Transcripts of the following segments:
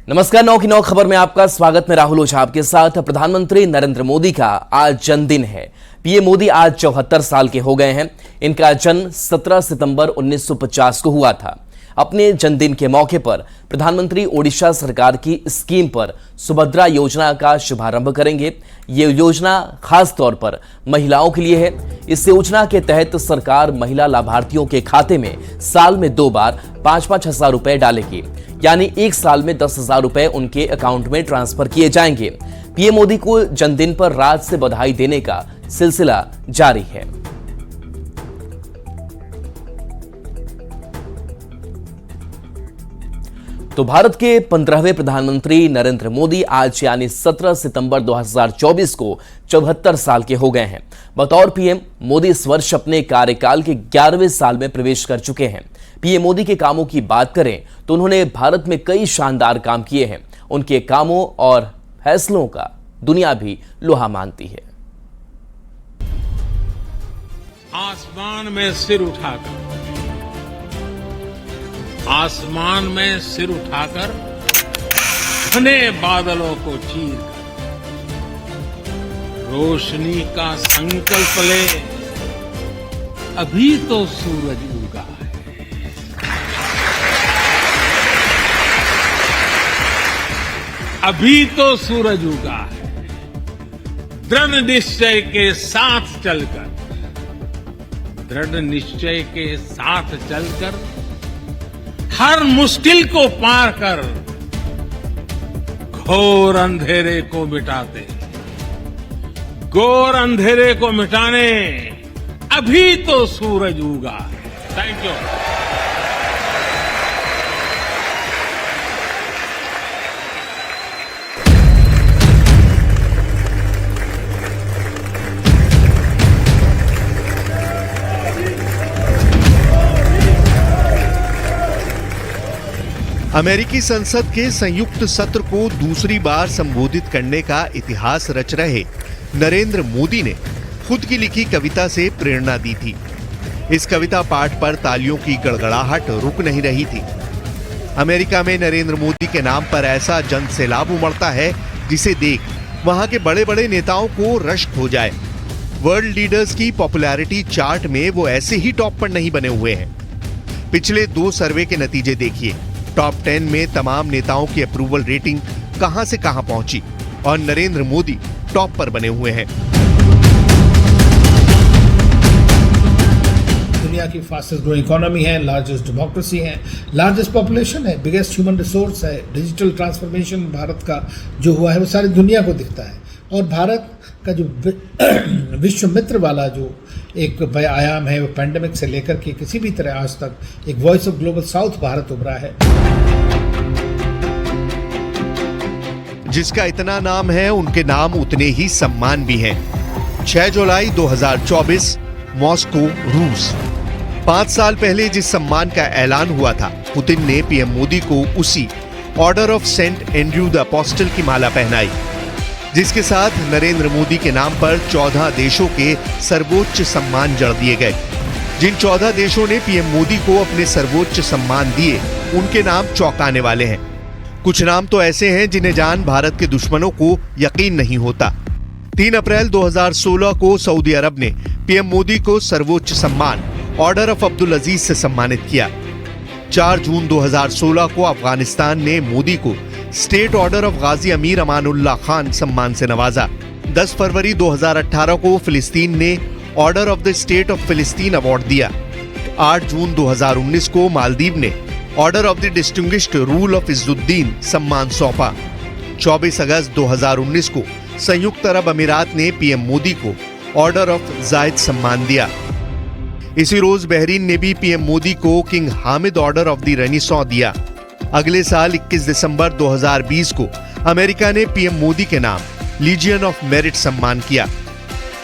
नमस्कार। 9 की 9 खबर में आपका स्वागत। मैं राहुल ओझा आपके साथ। प्रधानमंत्री नरेंद्र मोदी का आज जन्मदिन है। पीएम मोदी आज 74 साल के हो गए हैं। इनका जन्म 17 सितंबर 1950 को हुआ था। अपने जन्मदिन के मौके पर प्रधानमंत्री ओडिशा सरकार की स्कीम पर सुभद्रा योजना का शुभारंभ करेंगे। ये योजना खास तौर पर महिलाओं के लिए है। इस योजना के तहत सरकार महिला लाभार्थियों के खाते में साल में 2 बार 5-5 हजार रुपए डालेगी, यानी एक साल में 10,000 रुपए उनके अकाउंट में ट्रांसफर किए जाएंगे। पीएम मोदी को जन्मदिन पर राज से बधाई देने का सिलसिला जारी है। तो भारत के 15वें प्रधानमंत्री नरेंद्र मोदी आज यानी 17 सितंबर 2024 को 74 साल के हो गए हैं। बतौर पीएम मोदी इस वर्ष अपने कार्यकाल के 11वें साल में प्रवेश कर चुके हैं। पीएम मोदी के कामों की बात करें तो उन्होंने भारत में कई शानदार काम किए हैं। उनके कामों और फैसलों का दुनिया भी लोहा मानती है। आसमान में सिर उठाकर घने बादलों को चीर कर रोशनी का संकल्प ले, अभी तो सूरज उगा है। अभी तो सूरज उगा है। दृढ़ निश्चय के साथ चलकर हर मुश्किल को पार कर घोर अंधेरे को मिटाने अभी तो सूरज उगा है। Thank you. अमेरिकी संसद के संयुक्त सत्र को दूसरी बार संबोधित करने का इतिहास रच रहे नरेंद्र मोदी ने खुद की लिखी कविता से प्रेरणा दी थी। इस कविता पाठ पर तालियों की गड़गड़ाहट रुक नहीं रही थी। अमेरिका में नरेंद्र मोदी के नाम पर ऐसा जन सैलाब उमड़ता है जिसे देख वहां के बड़े बड़े नेताओं को रश्क हो जाए। वर्ल्ड लीडर्स की पॉपुलैरिटी चार्ट में वो ऐसे ही टॉप पर नहीं बने हुए हैं। पिछले 2 सर्वे के नतीजे देखिए। टॉप 10 में तमाम नेताओं की अप्रूवल रेटिंग कहां से कहां पहुंची और नरेंद्र मोदी टॉप पर बने हुए हैं। दुनिया की फास्टेस्ट ग्रोइंग इकोनॉमी है, लार्जेस्ट डेमोक्रेसी है, लार्जेस्ट पॉपुलेशन है, बिगेस्ट ह्यूमन रिसोर्स है। डिजिटल ट्रांसफॉर्मेशन भारत का जो हुआ है वो सारी दुनिया को दिखता है। और भारत का जो विश्व मित्र वाला जो एक आयाम है वो पैंडेमिक से लेकर के किसी भी तरह आज तक एक voice of global south Bharat उभरा है। जिसका इतना नाम है उनके नाम उतने ही सम्मान भी हैं। 6 जुलाई 2024 मॉस्को, रूस। 5 साल पहले जिस सम्मान का ऐलान हुआ था, पुतिन ने पीएम मोदी को उसी order of Saint Andrew the Apostle की माला पहनाई, जिसके साथ नरेंद्र मोदी के नाम पर 14 देशों के सर्वोच्च सम्मान जड़ दिए गए। जिन 14 देशों ने पीएम मोदी को अपने सर्वोच्च सम्मान दिए, उनके नाम चौंकाने वाले हैं। कुछ नाम तो ऐसे हैं जिन्हें जान भारत के दुश्मनों को यकीन नहीं होता। 3 अप्रैल 2016 को सऊदी अरब ने पीएम मोदी को सर्वोच्च सम्मान ऑर्डर ऑफ अब्दुल अजीज से सम्मानित किया। 4 जून 2016 को अफगानिस्तान ने मोदी को स्टेट ऑर्डर ऑफ गाजी अमीर अमानुल्लाह खान सम्मान से नवाजा। 10 फरवरी 2018 को फिलिस्तीन ने order of the state of फिलिस्तीन अवार्ड दिया। 8 जून 2019 को मालदीव ने order of the distinguished rule of Izzuddeen सम्मान सौंपा। 24 अगस्त 2019 को संयुक्त अरब अमीरात ने पीएम मोदी को ऑर्डर ऑफ जायद सम्मान दिया। इसी रोज बहरीन ने भी पीएम मोदी को king Hamid order of the renaissance दिया। अगले साल 21 दिसंबर 2020 को अमेरिका ने पीएम मोदी के नाम लीजियन ऑफ मेरिट सम्मान किया।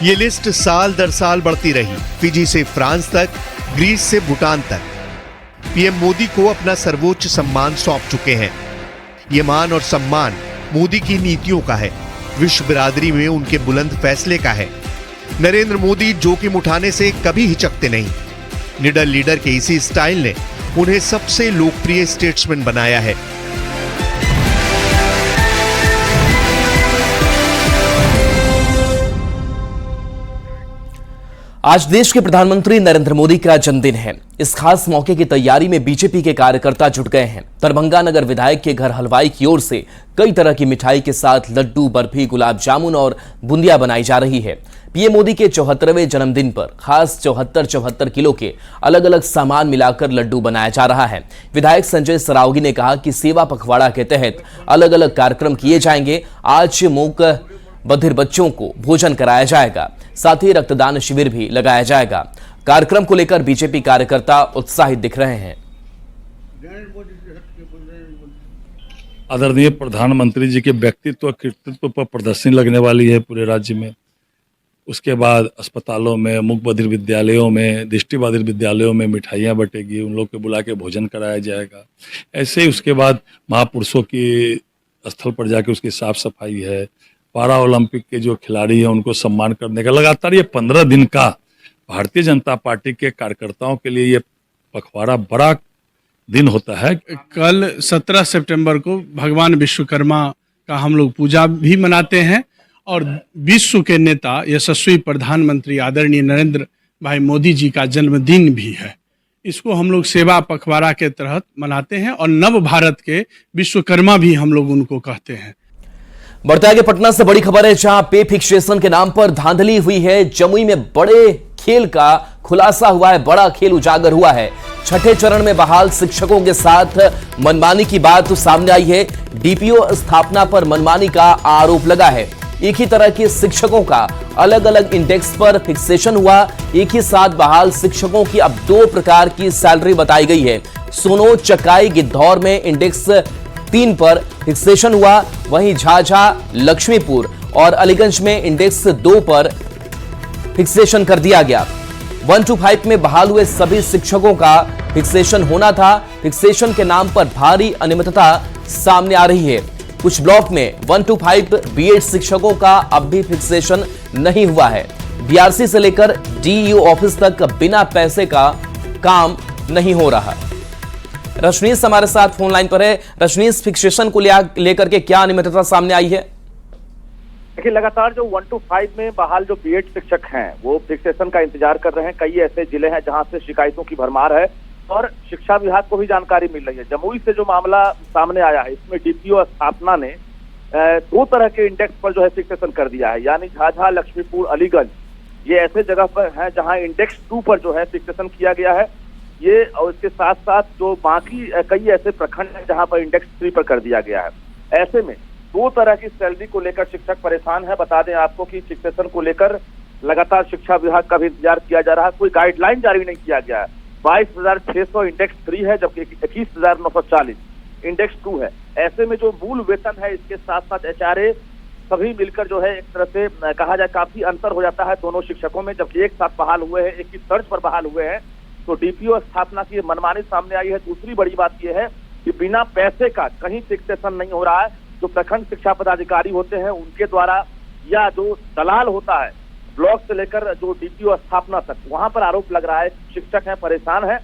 ये लिस्ट साल दर साल बढ़ती रही। फिजी से फ्रांस तक, ग्रीस से भूटान तक पीएम मोदी को अपना सर्वोच्च सम्मान सौंप चुके हैं। ये मान और सम्मान मोदी की नीतियों का है, विश्व बिरादरी में उनके बुलंद फैसले का है। नरेंद्र मोदी जोखिम उठाने से कभी हिचकते नहीं। निडर लीडर के इसी स्टाइल ने उन्हें सबसे लोकप्रिय स्टेट्समैन बनाया है। आज देश के प्रधानमंत्री नरेंद्र मोदी का जन्मदिन है। इस खास मौके की तैयारी में बीजेपी के कार्यकर्ता जुट गए हैं। दरभंगा नगर विधायक के घर हलवाई की ओर से कई तरह की मिठाई के साथ लड्डू, बर्फी, गुलाब जामुन और बूंदिया बनाई जा रही है। पीएम मोदी के 74वें जन्मदिन पर खास 74 किलो के अलग अलग सामान मिलाकर लड्डू बनाया जा रहा है। विधायक संजय सरावगी ने कहा कि सेवा पखवाड़ा के तहत अलग अलग कार्यक्रम किए जाएंगे। आज मूक बधिर बच्चों को भोजन कराया जाएगा, साथ ही रक्तदान शिविर भी लगाया जाएगा। कार्यक्रम को लेकर बीजेपी कार्यकर्ता उत्साहित दिख रहे हैं। आदरणीय प्रधानमंत्री जी के व्यक्तित्व कृतित्व पर प्रदर्शनी लगने वाली है पूरे राज्य में। उसके बाद अस्पतालों में, मूक बधिर विद्यालयों में, दृष्टिबाधिर विद्यालयों में मिठाइयाँ बटेगी, उन लोग को बुला के भोजन कराया जाएगा। ऐसे ही उसके बाद महापुरुषों की स्थल पर जाके उसकी साफ सफाई है। पारा ओलंपिक के जो खिलाड़ी हैं उनको सम्मान करने का लगातार ये 15 दिन का भारतीय जनता पार्टी के कार्यकर्ताओं के लिए ये पखवाड़ा बड़ा दिन होता है। कल 17 सितंबर को भगवान विश्वकर्मा का हम लोग पूजा भी मनाते हैं और विश्व के नेता यशस्वी प्रधानमंत्री आदरणीय नरेंद्र भाई मोदी जी का जन्मदिन भी है। इसको हम लोग सेवा पखवाड़ा के तहत मनाते हैं और नव भारत के विश्वकर्मा भी हम लोग उनको कहते हैं। बढ़ते आगे पटना से बड़ी खबर है, जहां पे फिक्सेशन के नाम पर धांधली हुई है। जमुई में बड़े खेल का खुलासा हुआ है, बड़ा खेल उजागर हुआ है। छठे चरण में बहाल शिक्षकों के साथ मनमानी की बात तो सामने आई है। डीपीओ स्थापना पर मनमानी का आरोप लगा है। एक ही तरह के शिक्षकों का अलग अलग इंडेक्स पर फिक्सेशन हुआ। एक ही साथ बहाल शिक्षकों की अब 2 प्रकार की सैलरी बताई गई है। सोनो, चकाई, गिद्धौर में इंडेक्स 3 पर फिक्सेशन हुआ। वहीं झाझा, लक्ष्मीपुर और अलीगंज में इंडेक्स 2 पर फिक्सेशन कर दिया गया। 1 to 5 में बहाल हुए सभी शिक्षकों का फिक्सेशन होना था। फिक्सेशन के नाम पर भारी अनियमितता सामने आ रही है। कुछ ब्लॉक में 1 to 5 बीएड शिक्षकों का अब भी फिक्सेशन नहीं हुआ है। बीआरसी से लेकर डीईओ ऑफिस तक बिना पैसे का काम नहीं हो रहा। रजनीश हमारे साथ फोन लाइन पर है। रजनीश, फिक्सेशन को लेकर के क्या अनियमितता सामने आई है? देखिए, लगातार जो 1 to 5 में बहाल जो बीएड शिक्षक हैं वो फिक्सेशन का इंतजार कर रहे हैं। कई ऐसे जिले हैं जहां से शिकायतों की भरमार है और शिक्षा विभाग को भी जानकारी मिल रही है। जमुई से जो मामला सामने आया है, इसमें डीपीओ स्थापना ने 2 तरह के इंडेक्स पर जो है फिक्सेशन कर दिया है। यानी झाझा, लक्ष्मीपुर, अलीगंज ये ऐसे जगह पर है जहां इंडेक्स 2 पर जो है फिक्सेशन किया गया है। ये और इसके साथ साथ जो बाकी कई ऐसे प्रखंड हैं जहां पर इंडेक्स 3 पर कर दिया गया है। ऐसे में 2 तरह की सैलरी को लेकर शिक्षक परेशान है। बता दें आपको कि फिक्सेशन को लेकर लगातार शिक्षा विभाग का भी इंतजार किया जा रहा है। कोई गाइडलाइन जारी नहीं किया गया है। 22,600 इंडेक्स 3 है, जबकि 21,940 इंडेक्स 2 है। ऐसे में जो मूल वेतन है, इसके साथ साथ एचआरए सभी मिलकर जो है एक तरह से कहा जाए काफी अंतर हो जाता है दोनों शिक्षकों में। जबकि एक साथ बहाल हुए हैं, एक ही तर्ज पर बहाल हुए हैं, तो डीपीओ स्थापना की मनमानी सामने आई है। दूसरी बड़ी बात यह है कि बिना पैसे का कहीं फिक्सेशन नहीं हो रहा है। जो प्रखंड शिक्षा पदाधिकारी होते हैं उनके द्वारा या जो दलाल होता है ब्लॉक से लेकर जो डीपीओ स्थापना तक, वहां पर आरोप लग रहा है। शिक्षक हैं, परेशान है।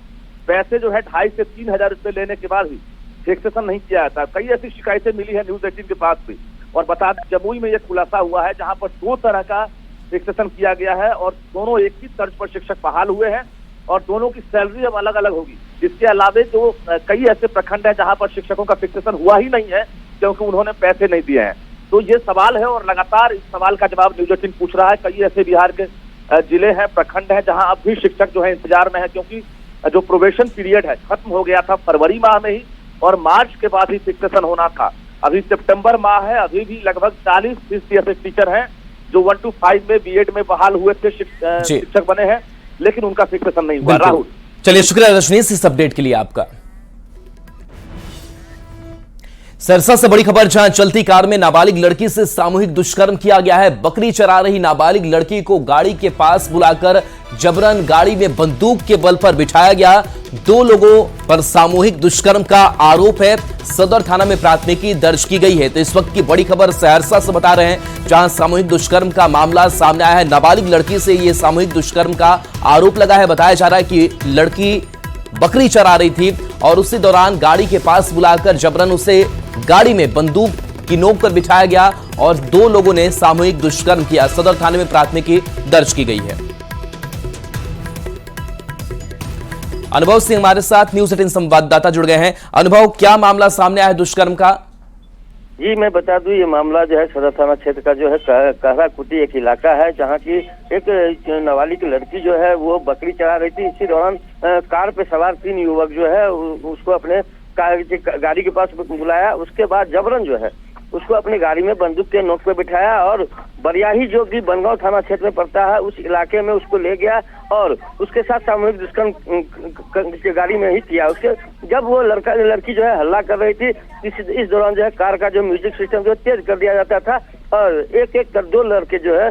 पैसे जो है 2,500 से 3,000 रुपए लेने के बाद भी फिक्सेशन नहीं किया जाता। कई ऐसी शिकायतें मिली है न्यूज 18 के पास भी। और बता दें, जमुई में यह खुलासा हुआ है जहां पर 2 तरह का फिक्सेशन किया गया है और दोनों एक ही तर्ज पर शिक्षक बहाल हुए हैं और दोनों की सैलरी अब अलग अलग होगी। इसके अलावे जो कई ऐसे प्रखंड हैं जहां पर शिक्षकों का फिक्सेशन हुआ ही नहीं है क्योंकि उन्होंने पैसे नहीं दिए हैं। तो ये सवाल है और लगातार इस सवाल का जवाब न्यूज 18 पूछ रहा है। कई ऐसे बिहार के जिले हैं, प्रखंड हैं जहां अब भी शिक्षक जो है इंतजार में है, क्योंकि जो प्रोबेशन पीरियड है खत्म हो गया था फरवरी माह में ही और मार्च के बाद ही फिक्सेशन होना था। अभी सितंबर माह है, अभी भी लगभग 40% ऐसे टीचर हैं जो 1 to 5 में बीएड में बहाल हुए थे, शिक्षक बने हैं, लेकिन उनका फिक्सेशन नहीं हुआ। राहुल, चलिए, शुक्रिया रजनीश इस अपडेट के लिए आपका। सरसा से बड़ी खबर, जहां चलती कार में नाबालिग लड़की से सामूहिक दुष्कर्म किया गया है। बकरी चरा रही नाबालिग लड़की को गाड़ी के पास बुलाकर जबरन गाड़ी में बंदूक के बल पर बिठाया गया। 2 लोगों पर सामूहिक दुष्कर्म का आरोप है। सदर थाना में प्राथमिकी दर्ज की गई है। तो इस वक्त की बड़ी खबर सहरसा से बता रहे हैं, जहां सामूहिक दुष्कर्म का मामला सामने आया है। नाबालिग लड़की से यह सामूहिक दुष्कर्म का आरोप लगा है। बताया जा रहा है कि लड़की बकरी चरा रही थी और उसी दौरान गाड़ी के पास बुलाकर जबरन उसे गाड़ी में बंदूक की नोक पर बिठाया गया और 2 लोगों ने सामूहिक दुष्कर्म किया। सदर थाने में प्राथमिकी दर्ज की गई है। अनुभव सिंह हमारे साथ न्यूज 18 संवाददाता जुड़ गए हैं। अनुभव, क्या मामला सामने आया है दुष्कर्म का? जी मैं बता दूं, ये मामला जो है सदर थाना क्षेत्र का जो है कहरा कुटी एक इलाका है, जहां की एक नाबालिग लड़की जो है वो बकरी चरा रही थी। इसी दौरान कार पे सवार 3 युवक जो है उसको अपने गाड़ी के पास बुलाया। उसके बाद जबरन जो है उसको अपनी गाड़ी में बंदूक के नोक पे बिठाया और बरियाही जो कि बनगांव थाना क्षेत्र में पड़ता है उस इलाके में उसको ले गया और उसके साथ सामूहिक दुष्कर्म गाड़ी में ही किया। उसके जब वो लड़की जो है हल्ला कर रही थी, इस दौरान जो है कार का जो म्यूजिक सिस्टम जो तेज कर दिया जाता था और एक एक कर 2 लड़के जो है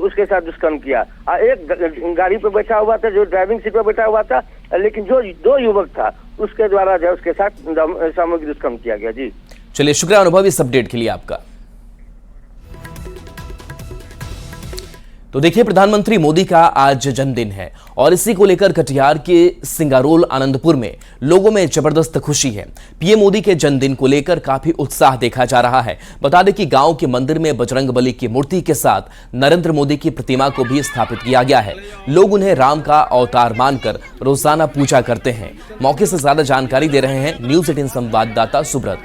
उसके साथ दुष्कर्म किया। एक गाड़ी पे बैठा हुआ था, जो ड्राइविंग सीट पे बैठा हुआ था, लेकिन जो 2 युवक था उसके द्वारा जो है उसके साथ सामूहिक दुष्कर्म किया गया। जी चलिए, शुक्रिया अनुभव इस अपडेट के लिए आपका। तो देखिए, प्रधानमंत्री मोदी का आज जन्मदिन है और इसी को लेकर कटिहार के सिंगारोल आनंदपुर में लोगों में जबरदस्त खुशी है। पीएम मोदी के जन्मदिन को लेकर काफी उत्साह देखा जा रहा है। बता दें कि गांव के मंदिर में बजरंगबली की मूर्ति के साथ नरेंद्र मोदी की प्रतिमा को भी स्थापित किया गया है। लोग उन्हें राम का अवतार मानकर रोजाना पूजा करते हैं। मौके से ज्यादा जानकारी दे रहे हैं न्यूज 18 संवाददाता सुब्रत।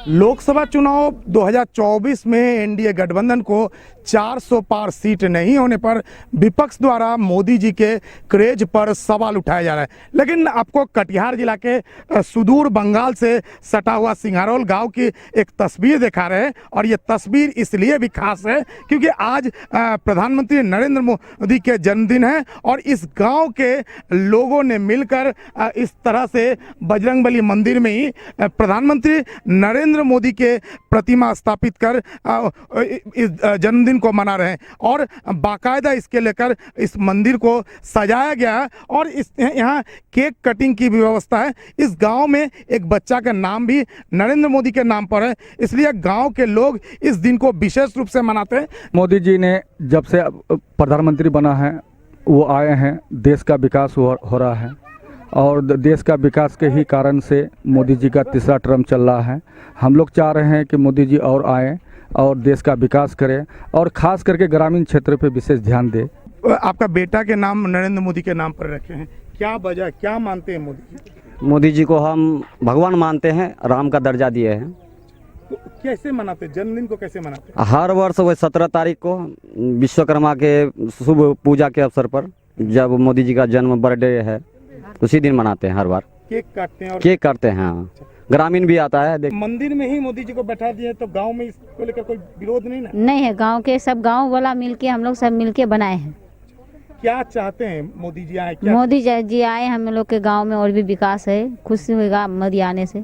लोकसभा चुनाव 2024 में एनडीए गठबंधन को 400 पार सीट नहीं होने पर विपक्ष द्वारा मोदी जी के क्रेज पर सवाल उठाया जा रहा है। लेकिन आपको कटिहार जिला के सुदूर बंगाल से सटा हुआ सिंगारोल गांव की एक तस्वीर दिखा रहे हैं और ये तस्वीर इसलिए भी खास है क्योंकि आज प्रधानमंत्री नरेंद्र मोदी के जन्मदिन है और इस गांव के लोगों ने मिलकर इस तरह से बजरंगबली मंदिर में ही प्रधानमंत्री नरेंद्र मोदी के प्रतिमा स्थापित कर इस जन्मदिन को मना रहे हैं और बाकायदा इसके लेकर इस मंदिर को सजाया गया है और इस यहाँ केक कटिंग की भी व्यवस्था है। इस गांव में एक बच्चा का नाम भी नरेंद्र मोदी के नाम पर है, इसलिए गांव के लोग इस दिन को विशेष रूप से मनाते हैं। मोदी जी ने जब से प्रधानमंत्री बना है वो आए हैं, देश का विकास हो रहा है और देश का विकास के ही कारण से मोदी जी का 3रा टर्म चल रहा है। हम लोग चाह रहे हैं कि मोदी जी और आए और देश का विकास करें और खास करके ग्रामीण क्षेत्र पे विशेष ध्यान दे। आपका बेटा के नाम नरेंद्र मोदी के नाम पर रखे हैं, क्या वजह, क्या मानते हैं मोदी जी? मोदी जी को हम भगवान मानते हैं, राम का दर्जा दिए हैं। तो कैसे मनाते, जन्मदिन को कैसे मनाते? हर वर्ष वही 17 तारीख को विश्वकर्मा के शुभ पूजा के अवसर पर जब मोदी जी का जन्म बर्थडे है उसी दिन मनाते हैं। हर बार केक काटते हैं और केक काटते हैं। ग्रामीण भी आता है। मंदिर में ही मोदी जी को बैठा दिए तो गांव में इसको लेकर कोई विरोध नहीं ना? नहीं है, गांव के सब गांव वाला मिलके हम लोग सब मिलके बनाए हैं। क्या चाहते हैं मोदी जी आए? मोदी जी आए, हम लोग के गांव में और भी विकास है, खुशी होगा मोदी आने से।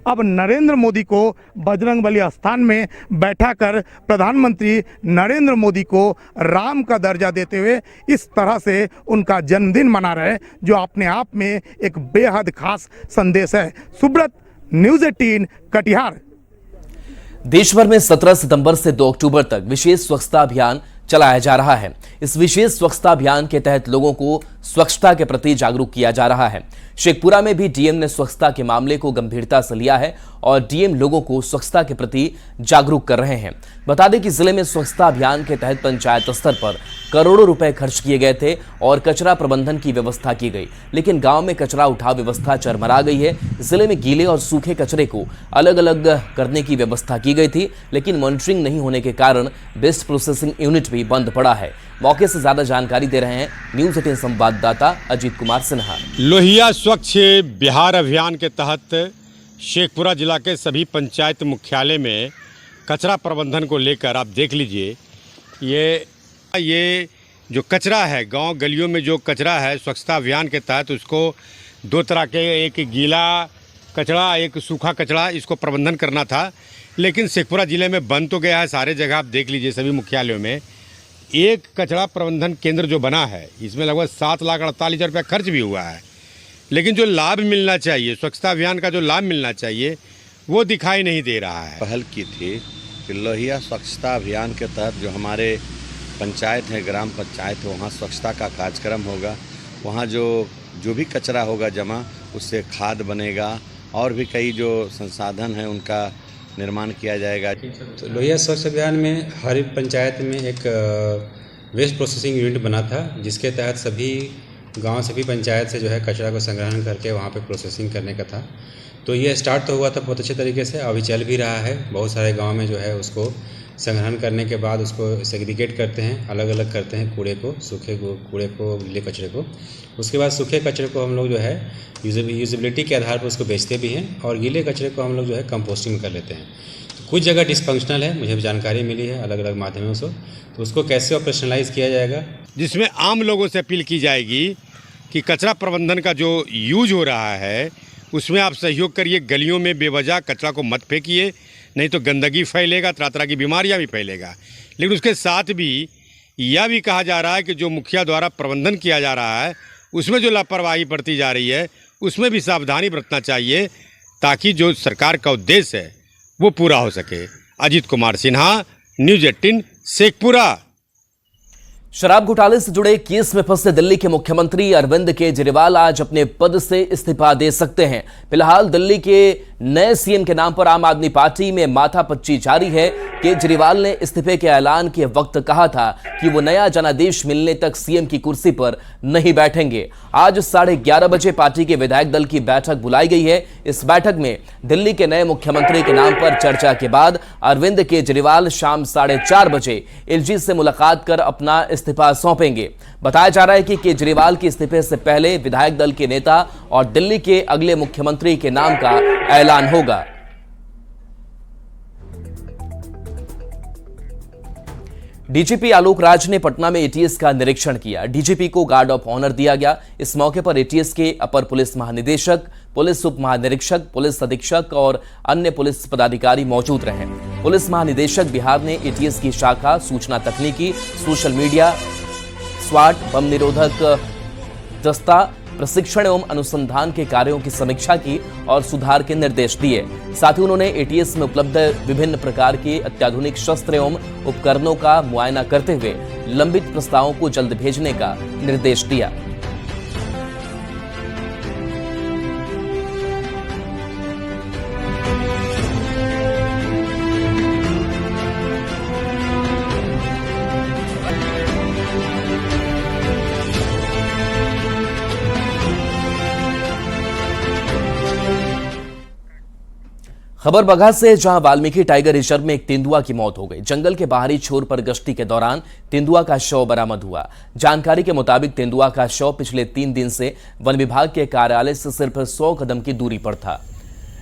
अब नरेंद्र मोदी को बजरंगबली स्थान में बैठाकर प्रधानमंत्री नरेंद्र मोदी को राम का दर्जा देते हुए इस तरह से उनका जन्मदिन मना रहे, जो अपने आप में एक बेहद खास संदेश है। सुब्रत, न्यूज 18 कटिहार। देश भर में 17 सितंबर से 2 अक्टूबर तक विशेष स्वच्छता अभियान चलाया जा रहा है। इस विशेष स्वच्छता अभियान के तहत लोगों को स्वच्छता के प्रति जागरूक किया जा रहा है। शेखपुरा में भी डीएम ने स्वच्छता के मामले को गंभीरता से लिया है और डीएम लोगों को स्वच्छता के प्रति जागरूक कर रहे हैं। बता दें कि जिले में स्वच्छता अभियान के तहत पंचायत स्तर पर करोड़ों रुपए खर्च किए गए थे और कचरा प्रबंधन की व्यवस्था की गई, लेकिन गांव में कचरा उठाव व्यवस्था चरमरा गई है। जिले में गीले और सूखे कचरे को अलग अलग करने की व्यवस्था की गई थी, लेकिन मॉनिटरिंग नहीं होने के कारण वेस्ट प्रोसेसिंग यूनिट भी बंद पड़ा है। मौके से ज्यादा जानकारी दे रहे हैं न्यूज 18 संवाददाता अजीत कुमार सिन्हा। लोहिया स्वच्छ बिहार अभियान के तहत शेखपुरा जिला के सभी पंचायत मुख्यालय में कचरा प्रबंधन को लेकर आप देख लीजिए, ये जो कचरा है गांव गलियों में जो कचरा है, स्वच्छता अभियान के तहत उसको 2 तरह के, एक गीला कचरा एक सूखा कचरा, इसको प्रबंधन करना था। लेकिन शेखपुरा ज़िले में बंद तो गया है सारे जगह, आप देख लीजिए सभी मुख्यालयों में। एक कचरा प्रबंधन केंद्र जो बना है इसमें लगभग 7,48,000 रुपया खर्च भी हुआ है, लेकिन जो लाभ मिलना चाहिए, स्वच्छता अभियान का जो लाभ मिलना चाहिए वो दिखाई नहीं दे रहा है। पहल की थी कि लोहिया स्वच्छता अभियान के तहत जो हमारे पंचायत है, ग्राम पंचायत है, वहाँ स्वच्छता का कार्यक्रम होगा। वहाँ जो भी कचरा होगा जमा, उससे खाद बनेगा और भी कई जो संसाधन हैं उनका निर्माण किया जाएगा। तो लोहिया स्वच्छ अभियान में हर पंचायत में एक वेस्ट प्रोसेसिंग यूनिट बना था, जिसके तहत सभी गांव सभी पंचायत से जो है कचरा को संग्रहण करके वहाँ पे प्रोसेसिंग करने का था। तो ये स्टार्ट तो हुआ था बहुत अच्छे तरीके से, अभी चल भी रहा है। बहुत सारे गांव में जो है उसको संग्रहण करने के बाद उसको सेग्रीगेट करते हैं, अलग अलग करते हैं कूड़े को, सूखे कूड़े को, गीले कचरे को। उसके बाद सूखे कचरे को हम लोग जो है यूजेबिलिटी के आधार पर उसको बेचते भी हैं और गीले कचरे को हम लोग जो है कंपोस्टिंग कर लेते हैं। तो कुछ जगह डिसफंक्शनल है, मुझे भी जानकारी मिली है अलग अलग माध्यमों से, तो उसको कैसे ऑपरेशनलाइज किया जाएगा, जिसमें आम लोगों से अपील की जाएगी कि कचरा प्रबंधन का जो यूज हो रहा है उसमें आप सहयोग करिए। गलियों में बेवजह कचरा को मत फेंकिए, नहीं तो गंदगी फैलेगा, तरह तरह की बीमारियां भी फैलेगा। लेकिन उसके साथ भी यह भी कहा जा रहा है कि जो मुखिया द्वारा प्रबंधन किया जा रहा है उसमें जो लापरवाही बरती जा रही है उसमें भी सावधानी बरतना चाहिए, ताकि जो सरकार का उद्देश्य है वो पूरा हो सके। अजीत कुमार सिन्हा, न्यूज़ 18, शेखपुरा। शराब घोटाले से जुड़े केस में फंसे दिल्ली के मुख्यमंत्री अरविंद केजरीवाल आज अपने पद से इस्तीफा दे सकते हैं। फिलहाल दिल्ली के नए सीएम के नाम पर आम आदमी पार्टी में माथापच्ची जारी है। केजरीवाल ने इस्तीफे के ऐलान के वक्त कहा था कि वो नया जनादेश मिलने तक सीएम की कुर्सी पर नहीं बैठेंगे। आज 11:30 बजे पार्टी के विधायक दल की बैठक बुलाई गई है। इस बैठक में दिल्ली के नए मुख्यमंत्री के नाम पर चर्चा के बाद अरविंद केजरीवाल शाम 4:30 बजे एलजी से मुलाकात कर अपना इस्तीफा सौंपेंगे। बताया जा रहा है कि केजरीवाल के इस्तीफे से पहले विधायक दल के नेता और दिल्ली के अगले मुख्यमंत्री के नाम का ऐलान होगा। डीजीपी आलोक राज ने पटना में एटीएस का निरीक्षण किया। डीजीपी को गार्ड ऑफ ऑनर दिया गया। इस मौके पर एटीएस के अपर पुलिस महानिदेशक, पुलिस उप महानिरीक्षक, पुलिस अधीक्षक और अन्य पुलिस पदाधिकारी मौजूद रहे। पुलिस महानिदेशक बिहार ने एटीएस की शाखा सूचना तकनीकी, सोशल मीडिया, स्वाट, बम निरोधक दस्ता, प्रशिक्षण एवं अनुसंधान के कार्यों की समीक्षा की और सुधार के निर्देश दिए। साथ ही उन्होंने एटीएस में उपलब्ध विभिन्न प्रकार के अत्याधुनिक शस्त्र एवं उपकरणों का मुआयना करते हुए लंबित प्रस्तावों को जल्द भेजने का निर्देश दिया। खबर बगहा से, जहां वाल्मीकि टाइगर रिजर्व में एक तेंदुआ की मौत हो गई। जंगल के बाहरी छोर पर गश्ती के दौरान तेंदुआ का शव बरामद हुआ। जानकारी के मुताबिक तेंदुआ का शव पिछले 3 दिन से वन विभाग के कार्यालय से सिर्फ 100 कदम की दूरी पर था,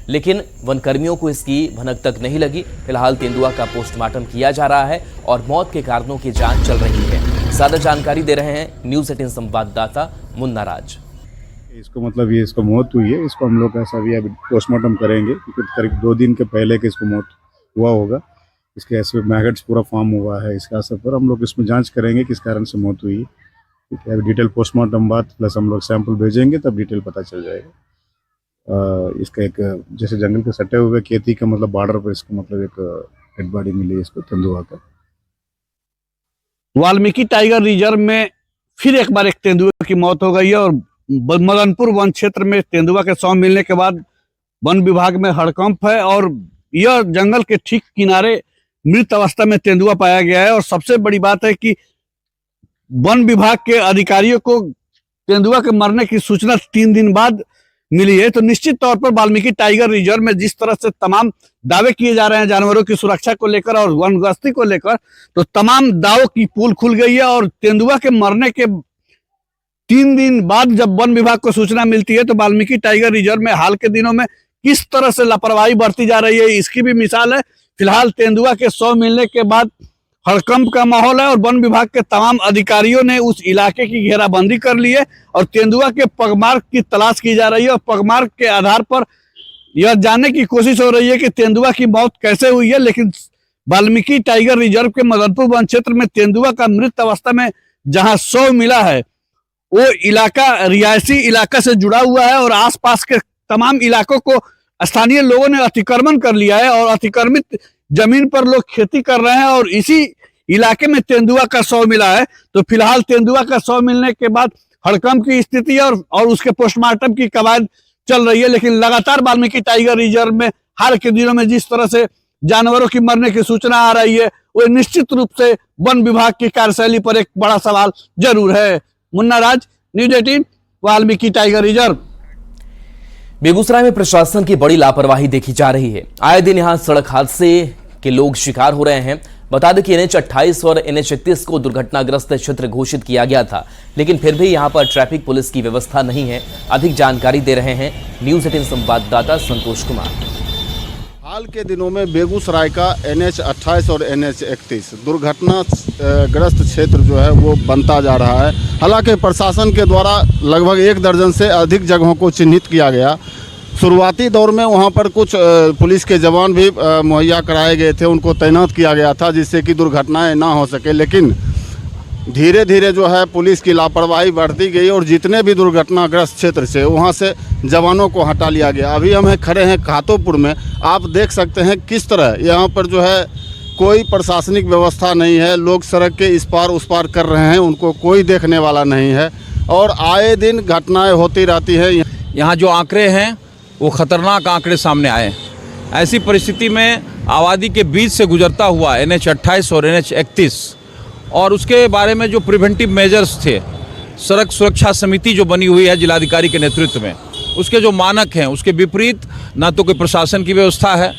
लेकिन वन कर्मियों को इसकी भनक तक नहीं लगी। फिलहाल तेंदुआ का पोस्टमार्टम किया जा रहा है और मौत के कारणों की जांच चल रही है। ज्यादा जानकारी दे रहे हैं न्यूज़ 18 संवाददाता मुन्ना राज। इसको मतलब ये इसको मौत हुई है, इसको हम लोग ऐसा भी अभी पोस्टमार्टम करेंगे क्योंकि करीब 2 दिन के पहले के इसको मौत हुआ होगा। इसके ऐसे मैगट्स पूरा फॉर्म हुआ है इसका असर पर। हम लोग इसमें जांच करेंगे किस कारण से मौत हुई, ठीक है। अभी डिटेल पोस्टमार्टम बाद प्लस हम लोग सैंपल भेजेंगे तब डिटेल पता चल जाएगा। इसका एक जैसे जंगल के सटे हुए खेती का मतलब बॉर्डर पर इसको मतलब एक डेड बॉडी मिली है इसको तेंदुआ का। वाल्मीकि टाइगर रिजर्व में फिर एक बार एक तेंदुए की मौत हो गई है और मदनपुर वन क्षेत्र में तेंदुआ के शव मिलने के बाद वन विभाग में हड़कंप है और यह जंगल के ठीक किनारे मृत अवस्था में तेंदुआ पाया गया है। और सबसे बड़ी बात है कि वन विभाग के अधिकारियों को तेंदुआ के मरने की सूचना 3 दिन बाद मिली है। तो निश्चित तौर पर वाल्मीकि टाइगर रिजर्व में जिस तरह से तमाम दावे किए जा रहे हैं जानवरों की सुरक्षा को लेकर और वन गश्ती को लेकर, तो तमाम दावों की पोल खुल गई है। और तेंदुआ के मरने के 3 दिन बाद जब वन विभाग को सूचना मिलती है तो वाल्मीकि टाइगर रिजर्व में हाल के दिनों में किस तरह से लापरवाही बरती जा रही है इसकी भी मिसाल है। फिलहाल तेंदुआ के शव मिलने के बाद हड़कंप का माहौल है और वन विभाग के तमाम अधिकारियों ने उस इलाके की घेराबंदी कर ली है और तेंदुआ के पगमार्क की तलाश की जा रही है और पगमार्क के आधार पर यह जानने की कोशिश हो रही है कि तेंदुआ की मौत कैसे हुई है। लेकिन वाल्मीकि टाइगर रिजर्व के मदनपुर वन क्षेत्र में तेंदुआ का मृत अवस्था में जहां शव मिला है वो इलाका रिहायशी इलाका से जुड़ा हुआ है और आसपास के तमाम इलाकों को स्थानीय लोगों ने अतिक्रमण कर लिया है और अतिक्रमित जमीन पर लोग खेती कर रहे हैं और इसी इलाके में तेंदुआ का शव मिला है। तो फिलहाल तेंदुआ का शव मिलने के बाद हड़कंप की स्थिति और उसके पोस्टमार्टम की कवायद चल रही है। लेकिन लगातार वाल्मीकि टाइगर रिजर्व में हाल के दिनों में जिस तरह से जानवरों की मरने की सूचना आ रही है वो निश्चित रूप से वन विभाग की कार्यशैली पर एक बड़ा सवाल जरूर है। Munna Raj, news 18 Valmiki tiger reserve. Begusarai में प्रशासन की बड़ी लापरवाही देखी जा रही है। आए दिन यहां सड़क हादसे के लोग शिकार हो रहे हैं। बता दें कि NH 28 और NH 31 को दुर्घटनाग्रस्त क्षेत्र घोषित किया गया था, लेकिन फिर भी यहां पर ट्रैफिक पुलिस की व्यवस्था नहीं है। अधिक जानकारी दे रहे हैं न्यूज 18 संवाददाता संतोष कुमार। हाल के दिनों में बेगूसराय का NH 28 और NH 31 दुर्घटना ग्रस्त क्षेत्र जो है वो बनता जा रहा है। हालांकि प्रशासन के द्वारा लगभग 1 दर्जन से अधिक जगहों को चिन्हित किया गया। शुरुआती दौर में वहां पर कुछ पुलिस के जवान भी मुहैया कराए गए थे, उनको तैनात किया गया था जिससे कि दुर्घटनाएं ना हो सके। लेकिन धीरे धीरे जो है पुलिस की लापरवाही बढ़ती गई और जितने भी दुर्घटनाग्रस्त क्षेत्र से वहां से जवानों को हटा लिया गया। अभी हम खड़े हैं खातोपुर में, आप देख सकते हैं किस तरह यहाँ पर जो है कोई प्रशासनिक व्यवस्था नहीं है। लोग सड़क के इस पार उस पार कर रहे हैं, उनको कोई देखने वाला नहीं है और आए दिन घटनाएं होती रहती है। यहाँ जो आंकड़े हैं वो खतरनाक आंकड़े सामने आए। ऐसी परिस्थिति में आबादी के बीच से गुजरता हुआ NH 28 और NH 31 और उसके बारे में जो प्रिवेंटिव मेजर्स थे, सड़क सुरक्षा समिति जो बनी हुई है जिलाधिकारी के नेतृत्व में, उसके जो मानक हैं उसके विपरीत ना तो कोई प्रशासन की व्यवस्था है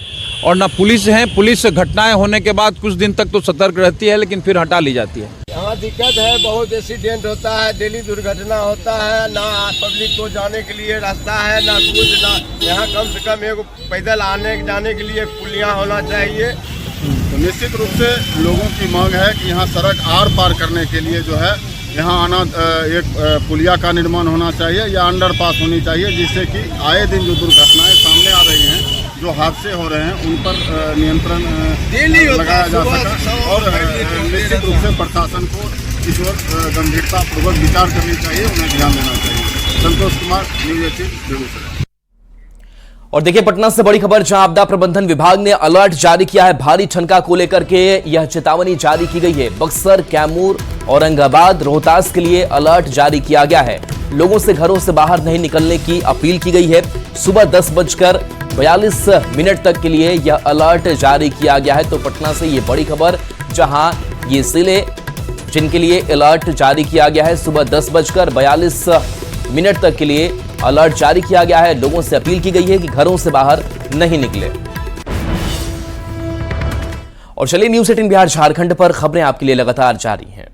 और ना पुलिस है। पुलिस घटनाएं होने के बाद कुछ दिन तक तो सतर्क रहती है, लेकिन फिर हटा ली जाती है। यहाँ दिक्कत है, बहुत एक्सीडेंट होता है, डेली दुर्घटना होता है। ना पब्लिक को जाने के लिए रास्ता है, ना कुछ। ना यहाँ कम से कम एक पैदल आने जाने के लिए पुलिया होना चाहिए। तो निश्चित रूप से लोगों की मांग है कि यहाँ सड़क आर पार करने के लिए जो है यहाँ आना एक पुलिया का निर्माण होना चाहिए या अंडरपास होनी चाहिए, जिससे कि आए दिन जो दुर्घटनाएं सामने आ रही हैं, जो हादसे हो रहे हैं, उन पर नियंत्रण लगाया जा सके और निश्चित रूप से प्रशासन को इस ओर गंभीरतापूर्वक विचार करनी चाहिए, उन्हें ध्यान देना चाहिए। संतोष कुमार, न्यूज 18 बेगूसराय। और देखिए पटना से बड़ी खबर, जहां आपदा प्रबंधन विभाग ने अलर्ट जारी किया है। भारी ठनका को लेकर के यह चेतावनी जारी की गई है। बक्सर, कैमूर, औरंगाबाद, रोहतास के लिए अलर्ट जारी किया गया है। लोगों से घरों से बाहर नहीं निकलने की अपील की गई है। सुबह 10:42 तक के लिए यह अलर्ट जारी किया गया है। तो पटना से ये बड़ी खबर, जहां ये जिले जिनके लिए अलर्ट जारी किया गया है, सुबह 10:42 तक के लिए अलर्ट जारी किया गया है। लोगों से अपील की गई है कि घरों से बाहर नहीं निकले। और चलिए न्यूज 18 बिहार झारखंड पर खबरें आपके लिए लगातार जारी हैं।